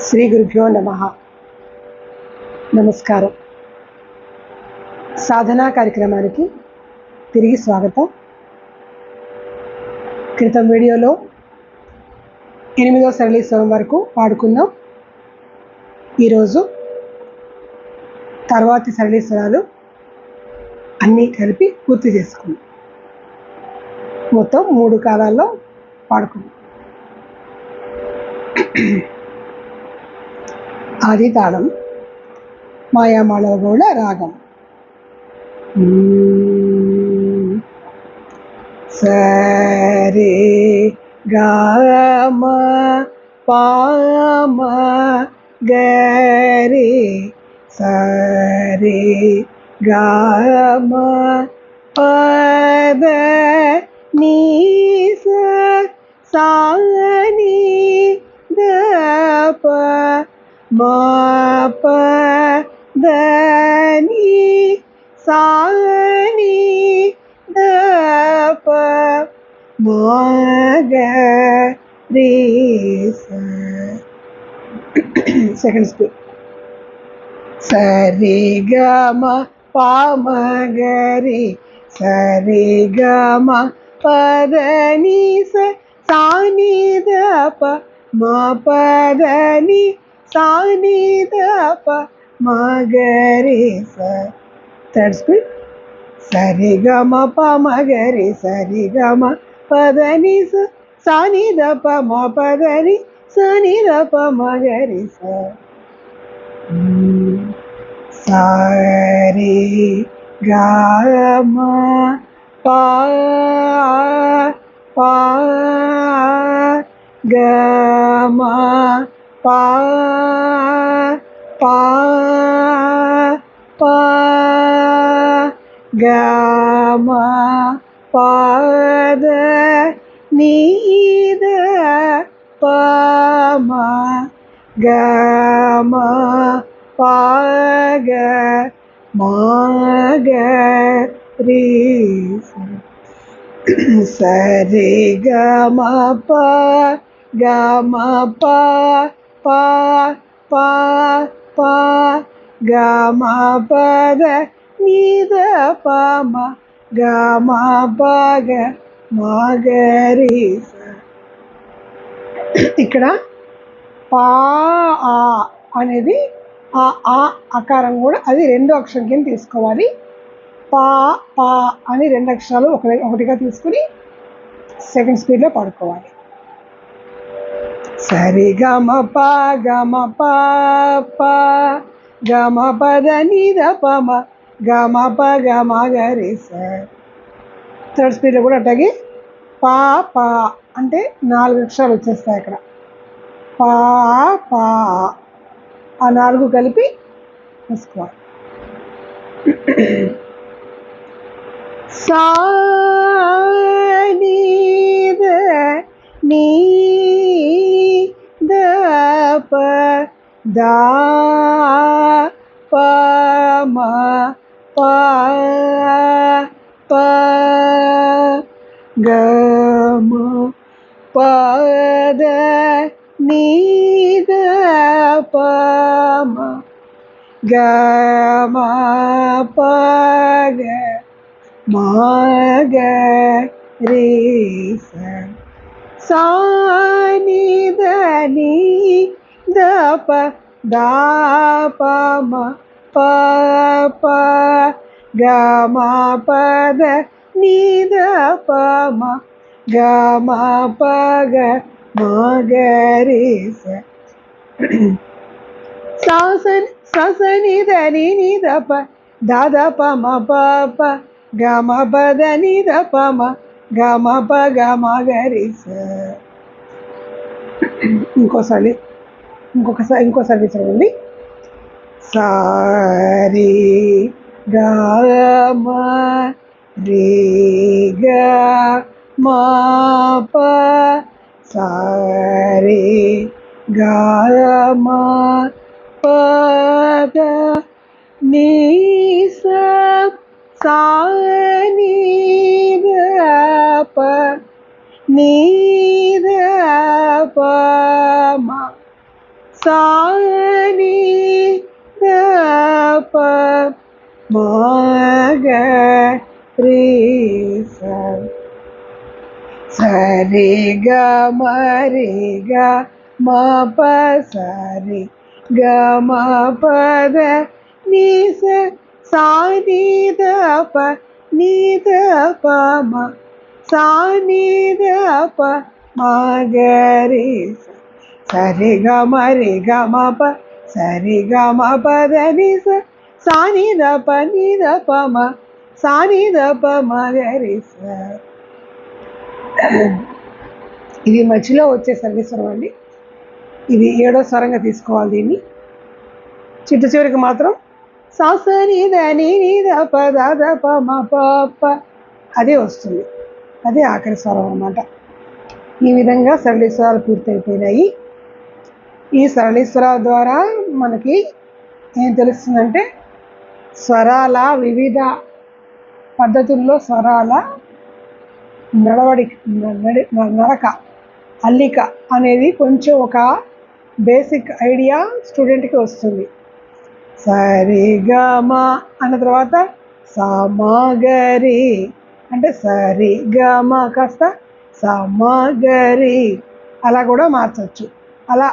శ్రీ గురుభ్యో నమః. నమస్కారం. సాధనా కార్యక్రమానికి తిరిగి స్వాగతం. క్రితం వీడియోలో 8వ సరళి స్వరం వరకు పాడుకుందాం. ఈరోజు తర్వాతి సరళి స్వరాలు అన్నీ కలిపి పూర్తి చేసుకుందాం. మొత్తం 3 కాలాల్లో పాడుకుందాం. ఆది తాళం, మాయామాళవగౌళ రాగం. సరే గమ పామ గరే సరే గమ పద నీస సాని దప మాప దని సాని దప మగ రే సెకండ్ స్పీడ్. సరి గమ పామ గరి సరి గమ పదని సాని దప మా పదని సాని దప మగరి స. Third speed. సరి గమ పమ గరి సరి గమ పదని సాని దప మా పదని సాని దప మగరి స. సరి గమ పా పా గమ పా పా పా గమ పాద నీద పమ గమ పాగ మాగ రే సరి గమ ప గమ ప పా పా పా గమ పద నీద పమ గమ పగ మాగరి. ఇక్కడ పా ఆ అనేది ఆ అకారం కూడా అది 2 అక్షరం కింద తీసుకోవాలి. పా పా అని 2 అక్షరాలు ఒకటిగా తీసుకుని సెకండ్ స్పీడ్లో పాడుకోవాలి. సరి గమ ప గమ ప ప గమ పద నీద పమ గమ ప గమ గరి స. థర్డ్ స్పీడ్లో కూడా అట్లాగే పా పా అంటే 4 అక్షరాలు వచ్చేస్తాయి అక్కడ. పా పా ఆ 4 కలిపి వేసుకోవాలి. సా ని ద నీ ద ప దా ప మ ప ప గ మ పద నీద ప మ గ మ పగ మాగ రే స. సా ని ద ని ద ప దా ప మ ప ప గ మ పద నీద ప మ గ మ పగ మాగ రే స. స ని ద ని ని ద ప దా ద ప మ ప ప గ మ పద ని ద ప మ గ మ ప గ మ గ రి స. ఇంకోసారి చదవండి. సారి గ మ రే గ మ ప సారి గ మ పద నీ స సా ని ద ప నీ ద ప మ సా ని ద ప మా గ రి స సరి గ మ రి గ మ ప సరి గ మ ప ద ని స సా ని ద ప ని ద ప మ సా ని ద ప మ గ రి స సరి గ మ రి గ మ ప సరి గ మ ప ద ని స సా ని ద ప ని ద ప మ సా ని ద ప మ గ రి స. ఇది మధ్యలో వచ్చే సర్వేశ్వరం అండి. ఇది 7వ స్వరంగా తీసుకోవాలి దీన్ని. చిట్టు చివరికి మాత్రం సా స ని ద ని ని ద ప ద ద ప మ ప ప అదే వస్తుంది. అదే ఆఖరి స్వరం అన్నమాట. ఈ విధంగా సరళీస్వరాలు పూర్తయిపోయినాయి. ఈ సరళీస్వరాల ద్వారా మనకి ఏం తెలుస్తుందంటే స్వరాల వివిధ పద్ధతుల్లో స్వరాల నడక అల్లిక అనేది కొంచెం ఒక బేసిక్ ఐడియా స్టూడెంట్కి వస్తుంది. సరి గ మ అన్న తర్వాత సమగరి అంటే సరి గ మ కాస్త సమగరి అలా కూడా మార్చవచ్చు. అలా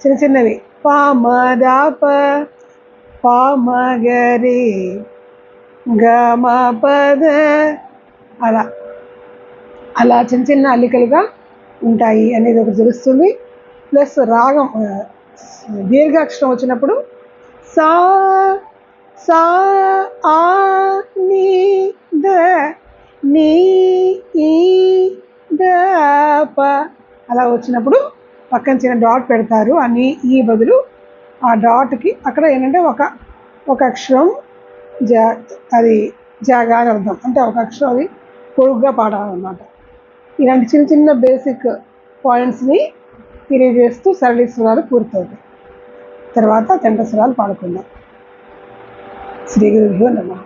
చిన్న చిన్నవి ప మ ద ప ప మ గ రి గ మ ప ద అలా అలా చిన్న చిన్న అల్లికలుగా ఉంటాయి అనేది ఒకటి తెలుస్తుంది. ప్లస్ రాగం దీర్ఘాక్షరం వచ్చినప్పుడు సా సా ఆ ని ద ని ఈ ద ప అలా వచ్చినప్పుడు పక్కన చిన్న డాట్ పెడతారు. ఆ ని ఈ బదులు ఆ డాట్కి అక్కడ ఏంటంటే ఒక అక్షరం అది జాగా అని అర్థం. అంటే ఒక అక్షరం అది పొడుగ్గా పాడాలన్నమాట. ఇలాంటి చిన్న చిన్న బేసిక్ పాయింట్స్ని తెలియజేస్తూ సరళీస్వరాలు పూర్తవుతాయి. తర్వాత జంట స్వరాలు పాడుకుందాం. శ్రీ గురుభ్యో నమః.